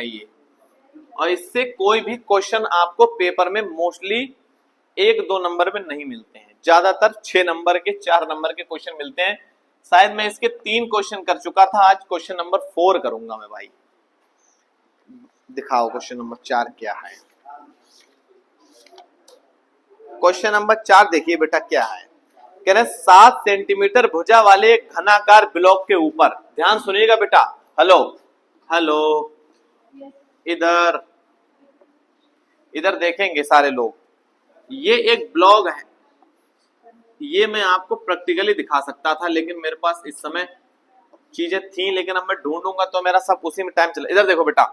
ये, और इससे कोई भी क्वेश्चन आपको पेपर में मोस्टली 1-2 नंबर में नहीं मिलते हैं, ज्यादातर 6 नंबर के 4 नंबर के क्वेश्चन मिलते हैं। शायद मैं इसके 3 क्वेश्चन कर चुका था, आज क्वेश्चन नंबर 4 करूंगा मैं भाई। दिखाओ क्वेश्चन नंबर 4 क्या है। क्वेश्चन नंबर 4 देखिए बेटा क्या है। कह रहे 7 सेंटीमीटर भुजा वाले घनाकार ब्लॉक के ऊपर, ध्यान सुनिएगा बेटा, हेलो हेलो, इधर इधर देखेंगे सारे लोग। ये एक ब्लॉग है, ये मैं आपको प्रैक्टिकली दिखा सकता था लेकिन मेरे पास इस समय चीजें थी, लेकिन अब मैं ढूंढूंगा तो मेरा सब उसी में टाइम चला। इधर देखो बेटा,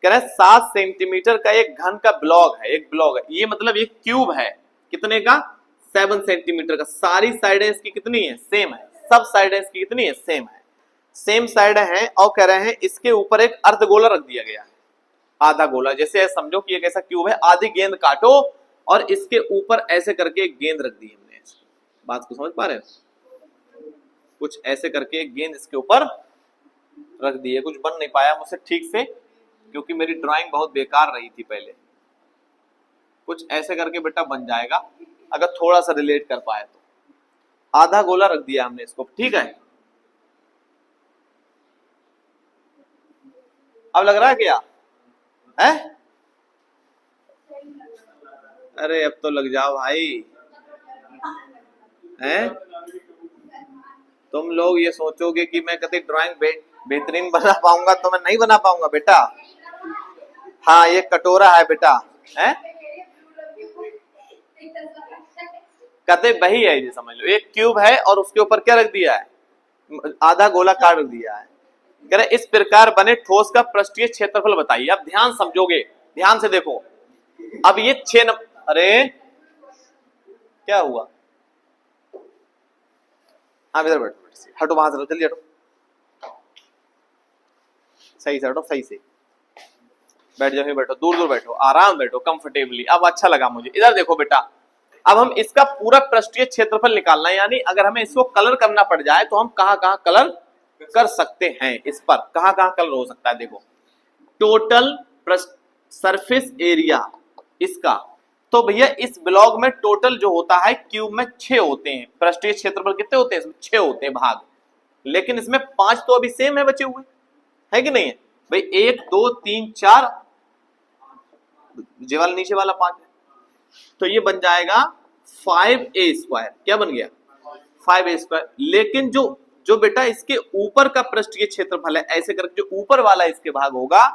कह रहे 7 सेंटीमीटर का एक घन का ब्लॉक है, एक ब्लॉक है, ये मतलब एक क्यूब है, कितने का, 7 सेंटीमीटर का। सारी साइडें इसकी कितनी है, सेम है, सब साइडें इसकी कितनी है, सेम है, सेम साइड है। और कह रहे हैं इसके ऊपर एक अर्धगोला रख दिया गया है, आधा गोला, जैसे समझो कि एक ऐसा क्यूब है, आधी गेंद काटो और इसके ऊपर ऐसे करके एक गेंद रख दी हमने। बात को समझ पा रहे हैं, कुछ ऐसे करके एक गेंद इसके ऊपर रख दी है। कुछ बन नहीं पाया मुझसे ठीक से क्योंकि मेरी ड्राइंग बहुत बेकार रही थी पहले। कुछ ऐसे करके बेटा बन जाएगा अगर थोड़ा सा रिलेट कर पाए तो। आधा गोला रख दिया हमने इसको, ठीक है। अब लग रहा है क्या है? अरे अब तो लग जाओ भाई, हैं? तुम लोग ये सोचोगे कि मैं कभी ड्राइंग बेहतरीन बना पाऊंगा, तो मैं नहीं बना पाऊंगा बेटा। हाँ ये कटोरा है बेटा, है कहते वही है, ये समझ लो एक क्यूब है और उसके ऊपर क्या रख दिया है, आधा गोला काट रख दिया है। कह रहे इस प्रकार बने ठोस का पृष्ठीय क्षेत्रफल बताइए। अब ध्यान समझोगे, ध्यान से देखो। अब ये 6 अरे क्या हुआ, हाँ इधर बैठो, हटो वहां से, जल्दी हटो, सही से हटो, सही से बैठ जाओ, बैठो, दूर दूर बैठो, आराम बैठो, कंफर्टेबली। अब अच्छा लगा मुझे। इधर देखो बेटा, अब हम इसका पूरा पृष्ठीय क्षेत्रफल निकालना है, यानी अगर हमें इसको कलर करना पड़ जाए तो हम कहां कहां कलर कर सकते हैं, इस पर कहां कहां कलर हो सकता है। देखो टोटल सरफेस एरिया इसका, तो भैया इस ब्लॉक में टोटल जो होता है क्यूब में 6 होते हैं, पृष्ठीय क्षेत्रफल कितने होते हैं, इसमें 6 होते हैं भाग, लेकिन इसमें 5 तो अभी सेम है बचे हुए, है कि नहीं है भाई। 1 2 3 4, जे वाला नीचे वाला 5 है, तो ये बन जाएगा 5a²। क्या बन गया, 5a²। लेकिन जो बेटा इसके ऊपर का पृष्ठीय क्षेत्रफल है, ऐसे करके जो ऊपर वाला इसके भाग होगा,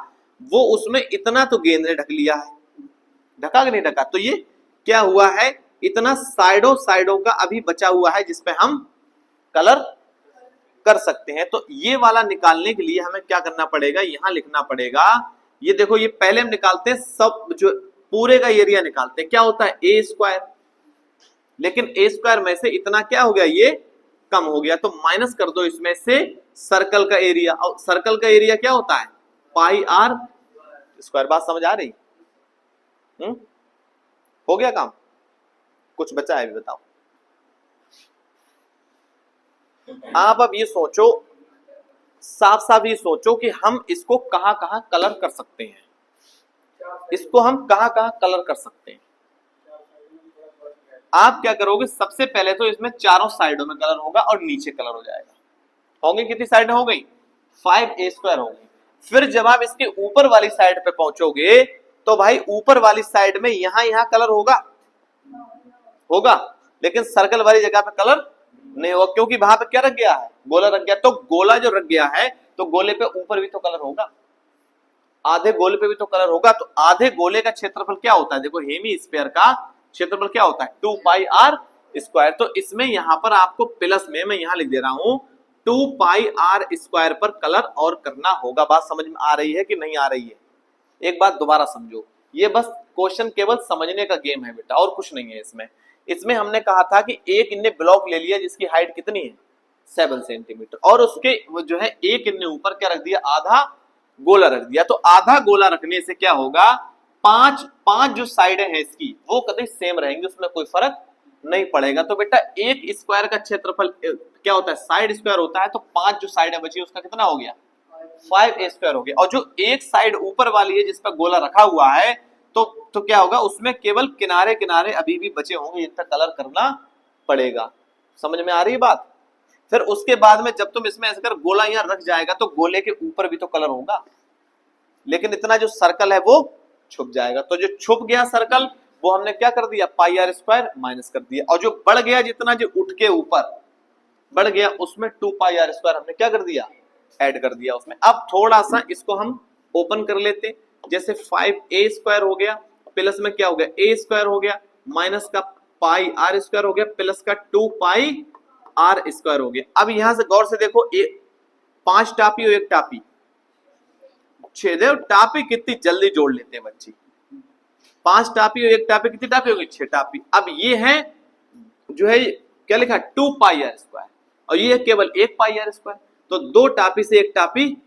वो उसमें इतना तो गेंद ने ढक लिया है, ढका कि नहीं ढका। तो ये क्या हुआ है, इतना साइडों का अभी बचा हुआ है जिसपे हम कलर कर सकते हैं। तो ये वाला निकालने के लिए हमें क्या करना पड़ेगा, यहां लिखना पड़ेगा। ये देखो, ये पहले हम निकालते हैं सब, जो पूरे का एरिया निकालते हैं, क्या होता है a², लेकिन a² में से इतना क्या हो गया, ये कम हो गया, तो माइनस कर दो इसमें से सर्कल का एरिया। और सर्कल का एरिया क्या होता है, πr²। बात समझ आ रही? हो गया काम, कुछ बचा है भी बताओ आप। अब ये सोचो, साफ साफ ये सोचो कि हम इसको कहां कहां कलर कर सकते हैं, इसको हम कहां कहां कलर कर सकते हैं। आप क्या करोगे, सबसे पहले तो इसमें चारों साइडों में कलर होगा और नीचे कलर हो जाएगा। होंगे कितनी साइड हो गई, 5a² होगी। फिर जब आप इसके ऊपर वाली साइड पे पहुंचोगे तो भाई ऊपर वाली साइड में यहां कलर होगा, लेकिन सर्कल वाली जगह पे कलर नहीं होगा, क्योंकि वहां पे क्या रख गया है, गोला रख गया। तो गोला जो रख गया है, तो गोले पे ऊपर भी तो कलर होगा, आधे गोले पे भी तो कलर होगा। तो आधे गोले का क्षेत्रफल क्या होता है, देखो हेमी स्फीयर का क्षेत्रफल क्या होता है, 2πr²। तो इसमें यहां पर आपको प्लस में मैं यहां लिख दे रहा हूं 2πr² पर कलर और करना होगा। बात समझ में आ रही है कि नहीं आ रही है? एक बात दोबारा समझो, ये बस क्वेश्चन केवल समझने का गेम है बेटा, और कुछ नहीं है इसमें हमने कहा था कि एक इनने ब्लॉक ले लिया जिसकी हाइट कितनी है, 7 सेंटीमीटर, और उसके जो है एक इनने ऊपर क्या रख दिया, आधा गोला रख दिया। तो आधा गोला रखने से क्या होगा, पांच जो साइडें हैं इसकी वो कभी सेम रहेंगी, उसमें कोई फर्क नहीं पड़ेगा। तो बेटा एक स्क्वायर का क्षेत्रफल क्या होता है, साइड स्क्वायर होता है, तो 5 जो साइडें बची उसका कितना हो गया, 5a² हो गया। और जो एक साइड ऊपर वाली है जिस पर गोला रखा हुआ है तो क्या होगा, उसमें केवल किनारे किनारे अभी भी बचे होंगे, इनका कलर करना पड़ेगा। समझ में आ रही है बात? फिर उसके बाद में जब तुम इसमें ऐसे कर गोला यहाँ रख जाएगा तो गोले के ऊपर भी तो कलर होगा, लेकिन इतना जो सर्कल है वो छुप जाएगा। तो जो छुप गया सर्कल वो हमने क्या कर दिया, पाई आर स्क्वायर माइनस कर दिया। और जो बढ़ गया जितना, जो उठ के ऊपर बढ़ गया, उसमें 2 पाई आर स्क्वायर हमने क्या कर दिया, ऐड कर दिया उसमें। अब थोड़ा सा इसको हम ओपन कर लेते, जैसे 5a² हो गया, प्लस में क्या हो गया, a² हो गया, माइनस का पाई आर स्क्वायर हो गया, प्लस का 2 पाई आर स्क्वायर हो गया। अब यहां से गौर से देखो, 5 टापी और 1 टापी, छेदे टापी कितनी जल्दी जोड़ लेते हैं बच्चे। 5 टापी और 1 टापी, कितनी टापी होगी, 6 टापी। अब ये है जो है क्या लिखा, 2 पाई आर स्क्वायर, और ये है केवल 1 पाई आर स्क्वायर। तो 2 टापी से 1 टापी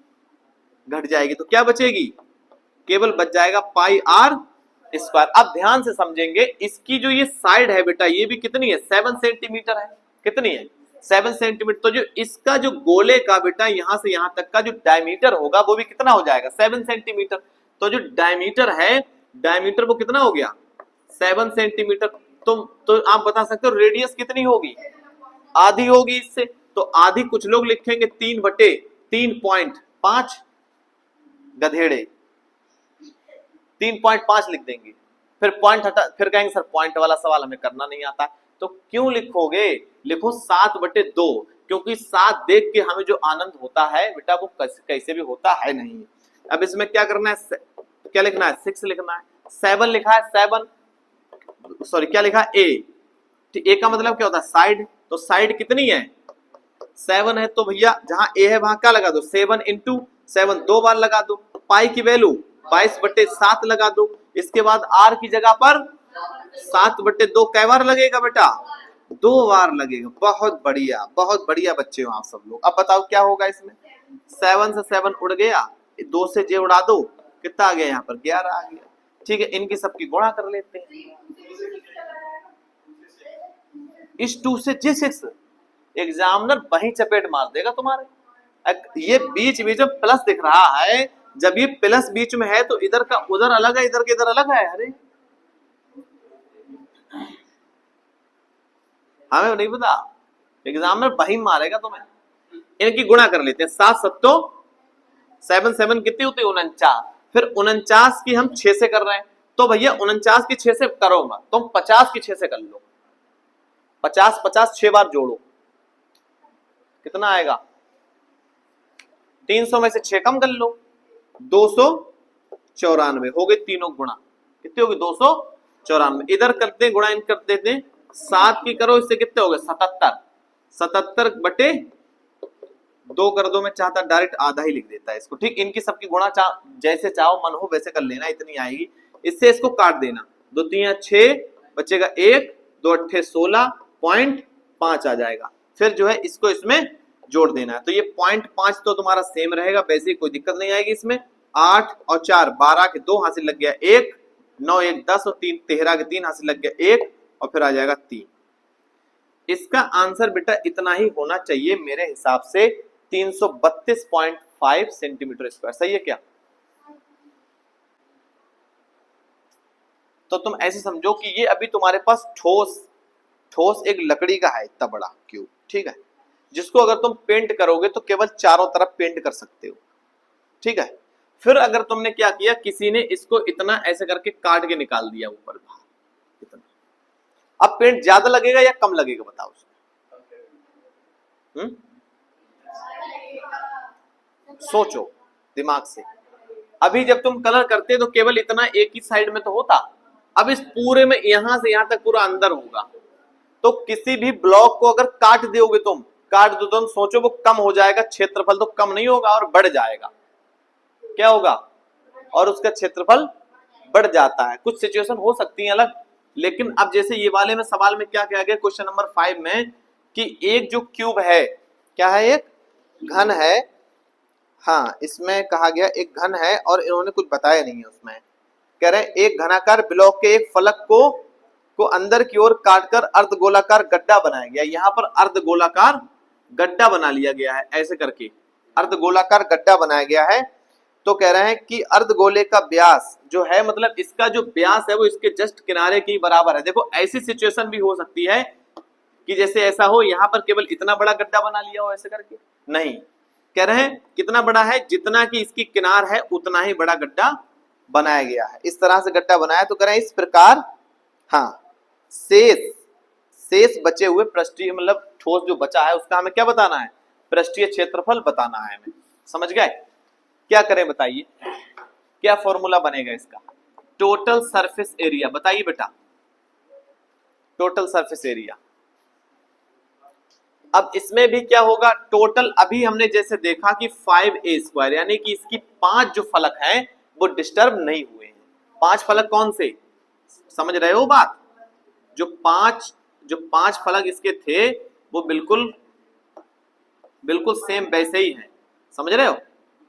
घट जाएगी, तो क्या बचेगी, केवल बच जाएगा पाई आर स्क्वायर। अब ध्यान से समझेंगे, इसकी जो ये साइड है बेटा, ये भी कितनी है, 7 सेंटीमीटर है। कितनी है, 7 सेंटीमीटर। तो जो इसका जो गोले का बेटा यहां से यहां तक का जो डायमीटर होगा वो भी कितना हो जाएगा, 7 सेंटीमीटर। तो जो डायमीटर है, डायमीटर वो कितना हो गया, 7 सेंटीमीटर। तो आप बता सकते हो रेडियस कितनी होगी, आधी होगी इससे। तो आधी कुछ लोग लिखेंगे 3/3.5 गधेड़े, 3.5 लिख देंगे। फिर पॉइंट हटा, फिर कहेंगे सर पॉइंट वाला सवाल हमें करना नहीं आता। तो क्यों लिखोगे, लिखो 7/2, क्योंकि 7 देख के हमें जो आनंद होता है बेटा वो कैसे भी होता है नहीं। अब इसमें क्या करना है, क्या लिखना है, 6 लिखना है। 7 लिखा है, 7 सॉरी क्या लिखा है, ए का मतलब क्या होता है, साइड। तो साइड कितनी है, 7 है। तो भैया जहां ए है वहां क्या लगा दो, 7 × 7 2 बार लगा दो। पाई की वैल्यू 22/7 लगा दो। इसके बाद आर की जगह पर 7/2 कै बार लगेगा बेटा, 2 बार लगेगा। बहुत बढ़िया बच्चे हो आप सब लोग। अब बताओ क्या होगा इसमें, 7 से 7 उड़ गया, 2 से जे उड़ा दो, कितना आ गया यहाँ पर, 11 आ गया। ठीक है, इनकी सबकी गुणा कर लेते हैं। इस 2 से J6, एग्जामिनर वहीं चपेट मार देगा तुम्हारे। ये बीच बीच में प्लस दिख रहा है, जब ये प्लस बीच में है तो इधर का उधर अलग है, इधर के इधर अलग है। अरे हमें नहीं पता, एग्जामिनर वहीं मारेगा तुम्हें। इनकी गुणा कर लेते हैं, 7 7 7 7 कितनी होती है, 49। फिर 49 की हम 6 से कर रहे हैं, तो भैया 49 की 6 से करोगा, तुम 50 की 6 से कर लो। 50 50 6 बार जोड़ो, कितना आएगा, 300 में से 6 कम कर लो, 294 हो गई। तीनों गुणा कितनी होगी, 294। इधर करते हैं गुणा, इन कर देते हैं, 7 की करो, इससे कितने हो गए, 77। 77/2 कर दो। मैं चाहता डायरेक्ट आधा ही लिख देता है इसको। ठीक, इनकी सबकी गुणा जैसे चाहो मन हो वैसे कर लेना, इतनी आएगी। इससे इसको काट देना, 2 3 6 बचेगा 1, 2 8 16.5 आ जाएगा। फिर जो है इसको इसमें जोड़ देना है। तो ये 0.5 तो तुम्हारा सेम रहेगा, वैसे कोई दिक्कत नहीं आएगी इसमें। 8 और 4 12 के 2 हासिल लग गया 1, 9 1 10 और 3 13 के 3 हासिल लग गया 1, और फिर आ जाएगा 3। इसका आंसर बेटा इतना ही होना चाहिए मेरे हिसाब से, 332.5 सेंटीमीटर स्क्वायर। सही है क्या? तो तुम ऐसे समझो कि ये अभी तुम्हारे पास ठोस एक लकड़ी का है, इतना बड़ा क्यूब। ठीक है, जिसको अगर तुम पेंट करोगे तो केवल चारों तरफ पेंट कर सकते हो। ठीक है, फिर अगर तुमने क्या किया, किसी ने इसको इतना ऐसे करके काट के निकाल दिया ऊपर इतना, अब पेंट ज्यादा लगेगा या कम लगेगा बताओ उसमें? सोचो दिमाग से। अभी जब तुम कलर करते तो केवल इतना एक ही साइड में तो होता, अब इस पूरे में यहां से यहां तक पूरा अंदर होगा। तो किसी भी ब्लॉक को अगर काट दोगे तुम, काट दो तुम, सोचो वो कम हो जाएगा, क्षेत्रफल तो कम नहीं होगा और बढ़ जाएगा। क्या होगा, और उसका क्षेत्रफल बढ़ जाता है। कुछ सिचुएशन हो सकती है अलग, लेकिन अब जैसे ये वाले में सवाल में क्या किया गया क्वेश्चन नंबर 5 में, कि एक जो क्यूब है, क्या है, एक घन है। हाँ, इसमें कहा गया एक घन है, और इन्होंने कुछ बताया नहीं है उसमें। कह रहे हैं एक घनाकार ब्लॉक के एक फलक को अंदर की ओर काटकर अर्धगोलाकार गड्ढा बनाया गया। यहाँ पर अर्धगोलाकार गड्ढा बना लिया गया है ऐसे करके, अर्धगोलाकार गड्ढा बनाया गया है। तो कह रहे हैं कि अर्धगोले का व्यास जो है, मतलब इसका जो व्यास है वो इसके जस्ट किनारे के बराबर है। देखो ऐसी सिचुएशन भी हो सकती है कि जैसे ऐसा हो, यहां पर केवल इतना बड़ा गड्ढा बना लिया हो ऐसे करके, नहीं, कह रहे हैं कितना बड़ा है, जितना कि इसकी किनार है उतना ही बड़ा गड्ढा बनाया गया है। इस तरह से गड्ढा बनाया। तो कह रहे हैं इस प्रकार, हाँ, शेष बचे हुए पृष्ठीय, मतलब ठोस जो बचा है उसका हमें क्या बताना है, पृष्ठीय क्षेत्रफल बताना है हमें। समझ गए? क्या करें बताइए, क्या फॉर्मूला बनेगा इसका? Total surface area. बताइए बेटा, टोटल सरफेस एरिया। अब इसमें भी क्या होगा, टोटल अभी हमने जैसे देखा कि 5a² यानी कि इसकी 5 जो फलक हैं वो डिस्टर्ब नहीं हुए हैं। 5 फलक कौन से, समझ रहे हो बात? जो पांच फलक इसके थे वो बिल्कुल सेम वैसे ही हैं। समझ रहे हो?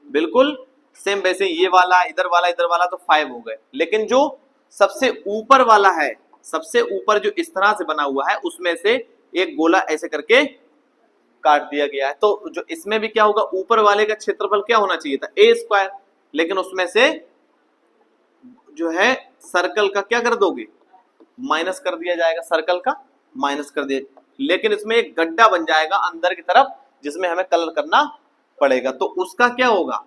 बिल्कुल सेम वैसे ही। ये वाला, इधर वाला तो 5 हो गए। लेकिन जो सबसे ऊपर वाला है, सबसे ऊपर जो इस तरह से बना हुआ है, उसमें से एक गोला ऐसे करके काट दिया गया है। तो जो इसमें भी क्या होगा, ऊपर वाले का क्षेत्रफल क्या होना चाहिए था, a², लेकिन उसमें से जो है सर्कल का क्या कर दोगे, माइनस कर दिया जाएगा, सर्कल का माइनस कर दिया। लेकिन इसमें एक गड्ढा बन जाएगा अंदर की तरफ जिसमें हमें कलर करना पड़ेगा। तो उसका क्या होगा,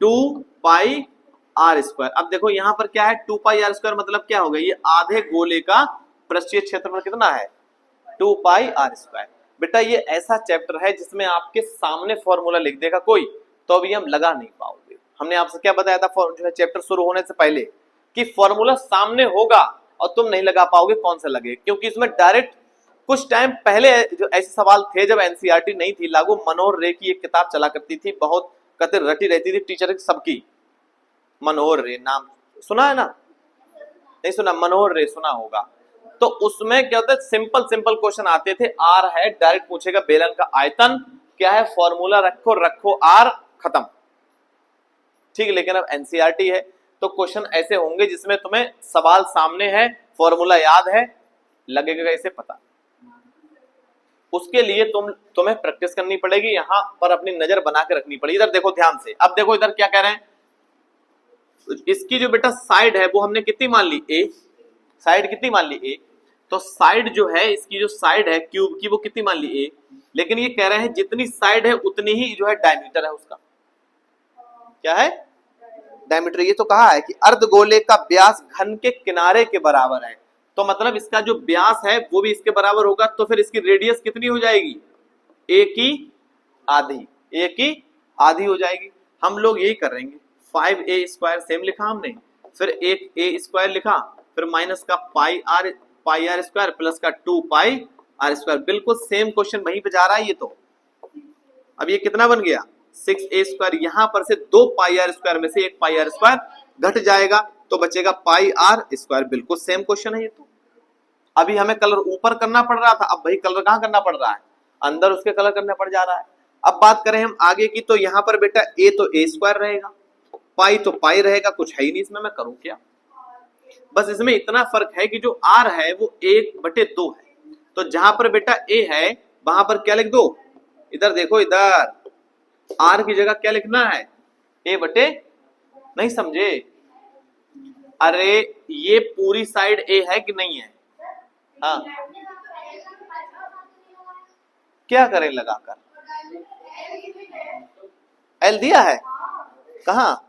2πr²। अब देखो यहां पर क्या है, 2πr² मतलब क्या होगा, ये आधे गोले का पृष्ठीय क्षेत्रफल कितना है, 2πr²। बेटा ये ऐसा चैप्टर है जिसमें आपके सामने फॉर्मूला लिख देगा कोई, तो अभी हम लगा नहीं पाओगे। हमने आपसे क्या बताया था जो है चैप्टर शुरू होने से पहले, कि फॉर्मूला सामने होगा और तुम नहीं लगा पाओगे, कौन सा लगे, क्योंकि इसमें डायरेक्ट कुछ टाइम पहले जो ऐसे सवाल थे जब एनसीईआरटी नहीं थी लागू, मनोहर रे की एक किताब चला करती थी, बहुत कते रटी रहती थी टीचर सबकी। मनोहर रे नाम सुना है ना? नहीं सुना? मनोहर रे सुना होगा। तो उसमें क्या होता है, सिंपल क्वेश्चन आते थे। आर है, डायरेक्ट पूछेगा बेलन का आयतन क्या है, फॉर्मूला रखो आर, खत्म। ठीक, लेकिन अब एनसीईआरटी है तो क्वेश्चन ऐसे होंगे जिसमें तुम्हें सवाल सामने है, फॉर्मूला याद है, लगेगा कैसे पता। उसके लिए तुम्हें प्रैक्टिस करनी पड़ेगी, यहां पर अपनी नजर बना के रखनी पड़ेगी। इधर देखो ध्यान से। अब देखो इधर क्या कह रहे हैं, इसकी जो बेटा साइड है वो हमने कितनी मान ली, ए। साइड कितनी मान ली, ए। तो साइड जो है, इसकी जो साइड है क्यूब की, वो कितनी मान ली, ए। लेकिन ये कह रहे हैं जितनी साइड है उतनी ही जो है डायमीटर है उसका। क्या है, डायमीटर। ये तो कहा है कि अर्धगोले का व्यास घन के किनारे के बराबर है, तो मतलब इसका जो व्यास है वो भी इसके बराबर होगा। तो फिर इसकी रेडियस कितनी हो जाएगी, ए की आधी हो जाएगी। हम लोग यही करेंगे, 5a² सेम लिखा हमने, फिर एक a² लिखा, फिर माइनस का πr² प्लस का 2πr²। बिल्कुल सेम क्वेश्चन वहीं पे जा रहा है ये तो। अब ये कितना बन गया, 6a²। यहां पर से 2πr² में से एक πr² घट जाएगा तो बचेगा πr²। बिल्कुल सेम क्वेश्चन है ये तो। अभी हमें कलर ऊपर करना पड़ रहा था, अब भाई कलर कहां करना पड़ रहा है, अंदर उसके कलर करना पड़ जा रहा है। अब बात करें हम आगे की, तो यहां पर बेटा a तो a² रहेगा, पाई तो पाई रहेगा, कुछ है ही नहीं इसमें, मैं करूं क्या। बस इसमें इतना फर्क है कि जो r है वो 1/2 है। तो जहां पर बेटा a है वहां पर क्या लिख दो, इधर देखो, इधर r की जगह क्या लिखना है, a/, नहीं समझे? अरे ये पूरी साइड a है कि नहीं है? हाँ, क्या करें लगाकर, एल दिया है कहा,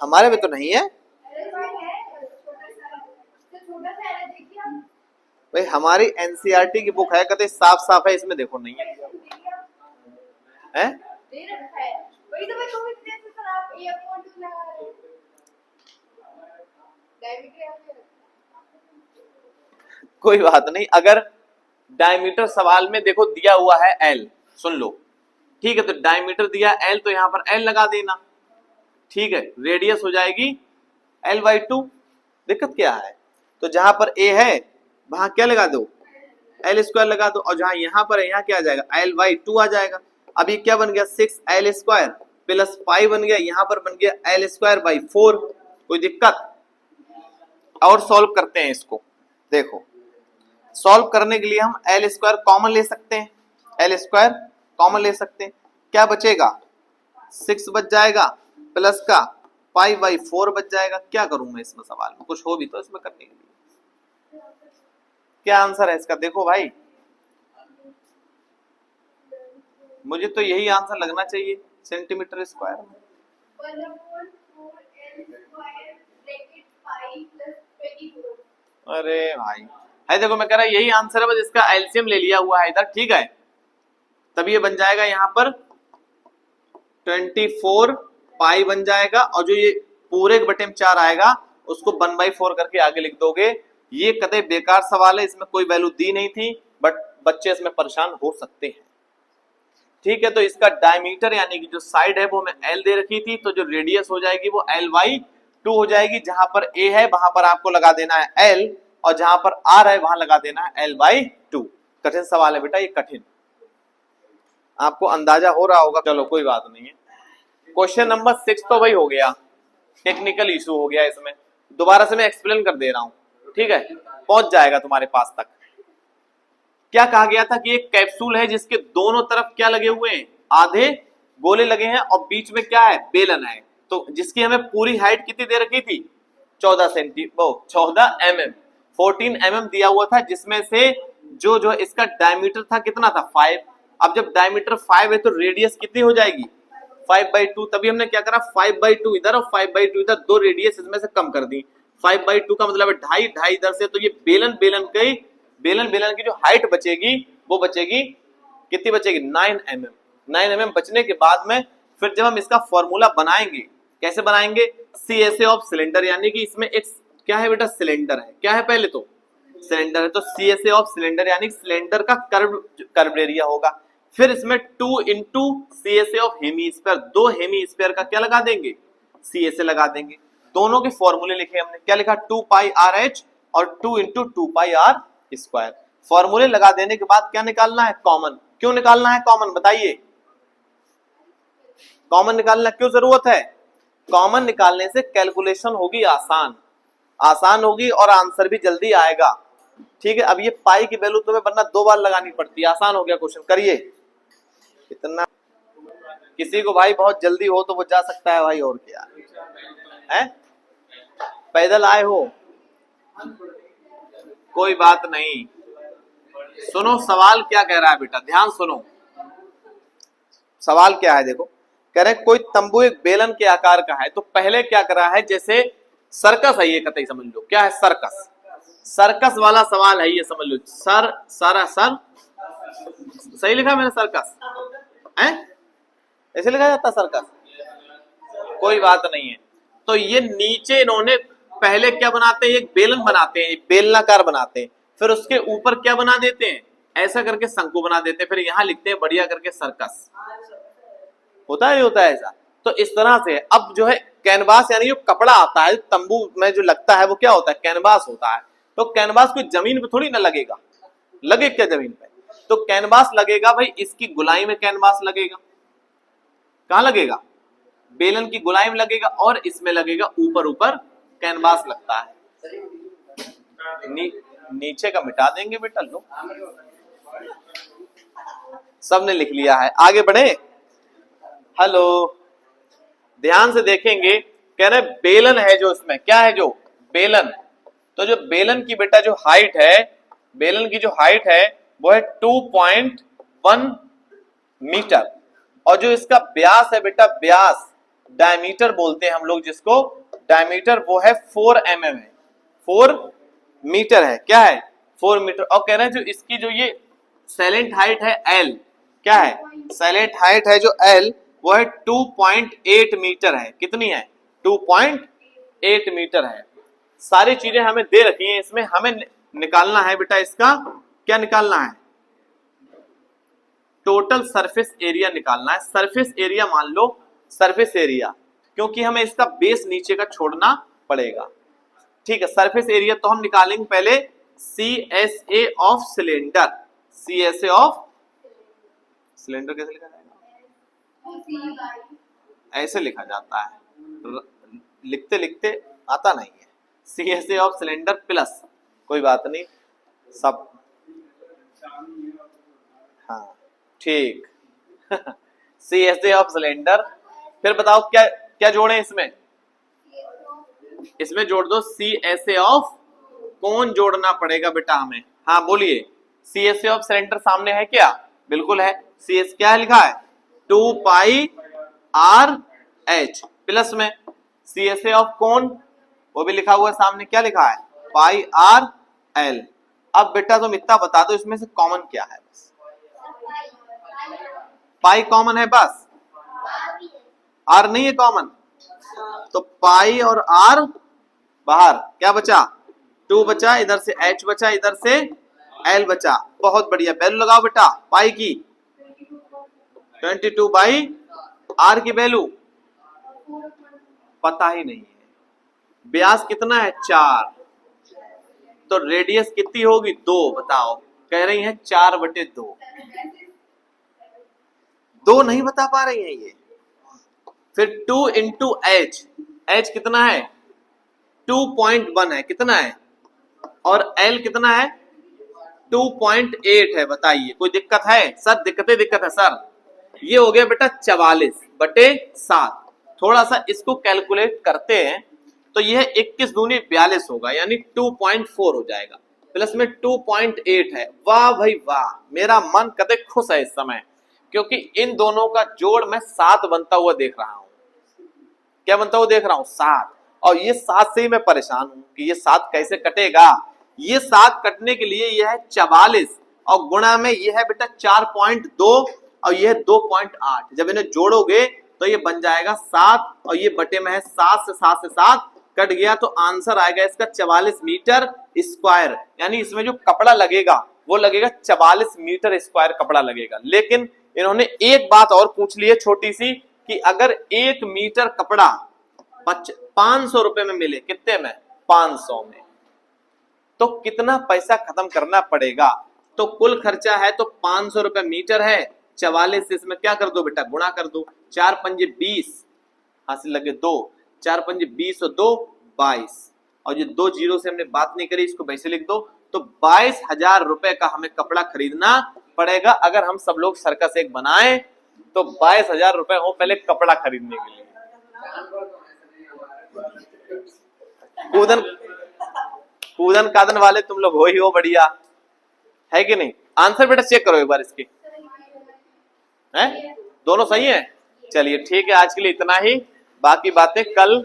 हमारे में तो नहीं है भाई। हमारी एनसीईआरटी की बुक है, कहते साफ है, इसमें देखो नहीं है, हैं? कोई बात नहीं, अगर डायमीटर सवाल में देखो दिया हुआ है एल, सुन लो, ठीक है, तो डायमीटर दिया एल तो यहां पर एल लगा देना, ठीक है। रेडियस हो जाएगी l/2, दिक्कत क्या है? तो जहां पर a है वहां क्या लगा दो, l² लगा दो, और जहां यहां पर है यहां क्या आ जाएगा, l/2 आ जाएगा। अब ये क्या बन गया, 6l² प्लस 5 बन गया, यहां पर बन गया l²/4। कोई दिक्कत? और सॉल्व करते हैं इसको। देखो सॉल्व करने के लिए हम l² कॉमन ले सकते हैं, l² कॉमन ले सकते हैं, क्या बचेगा 6 बच जाएगा प्लस का 5/4 बच जाएगा। क्या करूं मैं इसमें, सवाल में कुछ हो भी तो इसमें करने के लिए। क्या आंसर है इसका, देखो भाई मुझे तो यही आंसर लगना चाहिए सेंटीमीटर स्क्वायर में। अरे भाई है, देखो मैं कह रहा यही आंसर है, बस इसका एलसीएम ले लिया हुआ है इधर, ठीक है। तब ये बन जाएगा यहाँ पर 24 पाई बन जाएगा, और जो ये पूरे 1/4 आएगा उसको 1/4 करके आगे लिख दोगे। ये कतई बेकार सवाल है, इसमें कोई वैल्यू दी नहीं थी, बट बच्चे इसमें परेशान हो सकते हैं। ठीक है, तो इसका डायमीटर यानी कि जो साइड है वो मैं एल दे रखी थी, तो जो रेडियस हो जाएगी वो L/2 हो जाएगी। जहां पर ए है वहां पर आपको लगा देना है L, और जहां पर R है वहां लगा देना है L/2। कठिन सवाल है बेटा ये, कठिन, आपको अंदाजा हो रहा होगा। चलो कोई बात नहीं है। क्वेश्चन नंबर 6 तो भाई हो गया, टेक्निकल इशू हो गया इसमें, दोबारा से मैं एक्सप्लेन कर दे रहा हूं, ठीक है, पहुंच जाएगा तुम्हारे पास तक। क्या कहा गया था कि एक कैप्सूल है जिसके दोनों तरफ क्या लगे हुए हैं, आधे गोले लगे हैं, और बीच में क्या है, बेलन है। तो जिसकी हमें पूरी हाइट कितनी दे रखी थी, 14 mm, 14 mm दिया हुआ था, जिसमें से जो इसका डायमीटर था कितना था, 5। अब जब डायमीटर 5 है तो रेडियस कितनी हो जाएगी, 5/2। तभी हमने क्या करा, 5/2 इधर और 5/2 इधर, दो रेडियस इसमें से कम कर दी। 5/2 का मतलब है 2.5 इधर से, तो ये बेलन की जो हाइट बचेगी वो बचेगी, कितनी बचेगी, 9 mm। 9 mm बचने के बाद में फिर जब हम इसका फॉर्मूला बनाएंगे, कैसे बनाएंगे, CSA ऑफ सिलेंडर, यानी कि इसमें एक क्या है बेटा, सिलेंडर है, क्या है, पहले तो सिलेंडर है, तो CSA ऑफ सिलेंडर यानी सिलेंडर का कर्व एरिया होगा। फिर इसमें 2 into CSA of hemisphere, 2 hemisphere का क्या लगा देंगे, CSA लगा देंगे। दोनों के फॉर्मूले लिखे हमने, क्या लिखा, 2πRH और 2 इंटू 2πR स्क्वायर। फॉर्मूले लगा देने के बाद क्या निकालना है, कॉमन। क्यों निकालना है कॉमन, बताइए, कॉमन निकालना क्यों जरूरत है, कॉमन निकालने से कैलकुलेशन होगी आसान होगी और आंसर भी जल्दी आएगा। ठीक है, अब ये पाई की वैल्यू तुम्हें वरना 2 बार लगानी पड़ती है। आसान हो गया क्वेश्चन, करिए। इतना किसी को भाई बहुत जल्दी हो तो वो जा सकता है भाई, और क्या है, पैदल आए हो, कोई बात नहीं। सुनो सवाल क्या कह रहा है बेटा, ध्यान सुनो, सवाल क्या है, देखो कह रहे कोई तंबू एक बेलन के आकार का है, तो पहले क्या कर रहा है, जैसे सर्कस है ये, कतई समझ लो क्या है, सर्कस वाला सवाल है ये, समझ लो। सर सही लिखा मैंने, सर्कस है, ऐसे लिखा जाता सर्कस, कोई बात नहीं है। तो ये नीचे इन्होंने पहले क्या बनाते हैं, एक बेलन बनाते हैं, बेलनाकार बनाते हैं, फिर उसके ऊपर क्या बना देते हैं, ऐसा करके शंकु बना देते हैं, फिर यहां लिखते हैं बढ़िया करके सर्कस। होता है, होता है ऐसा। तो इस तरह से अब जो है कैनवास, यानी जो कपड़ा आता है तंबू में जो लगता है वो क्या होता है, कैनवास होता है। तो कैनवास कोई जमीन पे थोड़ी ना लगेगा, लगे क्या जमीन पे, तो कैनवास लगेगा भाई, इसकी गुलाई में कैनवास लगेगा, कहां लगेगा, बेलन की गुलाई में लगेगा, और इसमें लगेगा ऊपर कैनवास लगता है। नीचे का मिटा देंगे बेटा, लो सबने लिख लिया है, आगे बढ़े। हेलो, ध्यान से देखेंगे, कह रहे बेलन है जो, इसमें क्या है, जो बेलन, तो जो बेलन की बेटा जो हाइट है, बेलन की जो हाइट है वो है 2.1 मीटर, और जो इसका व्यास है बेटा, व्यास डायमीटर बोलते हैं हम लोग जिसको, डायमीटर वो है 4 mm है, 4 मीटर है, क्या है, 4 मीटर। और कह रहे हैं जो इसकी जो ये सैलेंट हाइट है L, क्या है, सैलेंट हाइट है जो L वो है 2.8 मीटर है, कितनी है, 2.8 मीटर है। सारी चीजें हमें दे रखी हैं, इसमें हमें निकालना है बेटा, इसका क्या निकालना है, टोटल सरफेस एरिया निकालना है। सरफेस एरिया मान लो, सरफेस एरिया, क्योंकि हमें इसका बेस नीचे का छोड़ना पड़ेगा। ठीक है, सरफेस एरिया तो हम निकालेंगे पहले CSA of cylinder. CSA of cylinder कैसे लिखा जाएगा, ऐसे लिखा जाता है, लिखते लिखते आता नहीं है, CSA ऑफ सिलेंडर प्लस, कोई बात नहीं सब, हाँ ठीक, CSA ऑफ सिलेंडर। फिर बताओ क्या क्या जोड़े इसमें, इसमें जोड़ दो CSA ऑफ कौन जोड़ना पड़ेगा बेटा हमें। हाँ बोलिए, CSA ऑफ सिलेंडर सामने है क्या, बिल्कुल है। CS क्या है लिखा है 2 पाई R H प्लस में CSA ऑफ कौन वो भी लिखा हुआ है सामने, क्या लिखा है पाई R L। अब बेटा तुम इतना बता दो इसमें से कॉमन क्या है, बस पाई कॉमन है बस, R नहीं है कॉमन, तो पाई और R बाहर, क्या बचा 2 बचा, इधर से H बचा, इधर से L बचा। बहुत बढ़िया, वैल्यू लगाओ बेटा पाई की 22 बाई R की वैल्यू पता ही नहीं है। व्यास कितना है 4, तो रेडियस कितनी होगी 2, बताओ कह रही है 4/2, 2 नहीं बता पा रही है ये। फिर 2 इंटू H, H कितना है 2.1 है, कितना है, और L कितना है 2.8 है। बताइए कोई दिक्कत है सर, दिक्कत है सर। ये हो गया बेटा 44/7। थोड़ा सा इसको कैलकुलेट करते हैं तो यह 21 दूनी 42 होगा, यानी 2.4 हो जाएगा, प्लस में 2.8 है। वाह भाई वाह, मेरा मन कदे खुश है इस समय, क्योंकि इन दोनों का जोड़ मैं 7 बनता हुआ देख रहा हूं। क्या बनता हुआ देख रहा हूं 7, और ये 7 से ही मैं परेशान हूं कि ये 7 कैसे कटेगा। ये 7 कटने के लिए यह है 44 और गुणा में यह है बेटा 4.2 और यह 2.8। जब इन्हें जोड़ोगे तो ये बन जाएगा 7 और ये बटे में है 7 से 7 कट गया, तो आंसर आएगा इसका 44 मीटर स्क्वायर। यानी इसमें जो कपड़ा लगेगा वो लगेगा 44 मीटर स्क्वायर कपड़ा लगेगा। लेकिन इन्होंने एक बात और पूछ ली है छोटी सी, कि अगर 1 मीटर कपड़ा 500 रुपए में मिले, कितने में 500 में, तो कितना पैसा खत्म करना पड़ेगा। तो कुल खर्चा है तो 500 रुपए मीटर है, 44 से इसमें क्या कर दो बेटा गुणा कर दो, 4 पंजे 20, हासिल लगे 2, 4 पंजे 20 और 2 22, और ये 2 जीरो से हमने बात नहीं करी, इसको वैसे लिख दो। तो 22,000 रुपए का हमें कपड़ा खरीदना पड़ेगा। अगर हम सब लोग सर्कस एक बनाए तो 22,000 रुपए हो पहले कपड़ा खरीदने के लिए। कूदन कादन वाले तुम लोग हो ही हो, बढ़िया है कि नहीं। आंसर बेटा चेक करो एक बार इसके, हैं दोनों सही है। चलिए ठीक है, आज के लिए इतना ही, बाकी बातें कल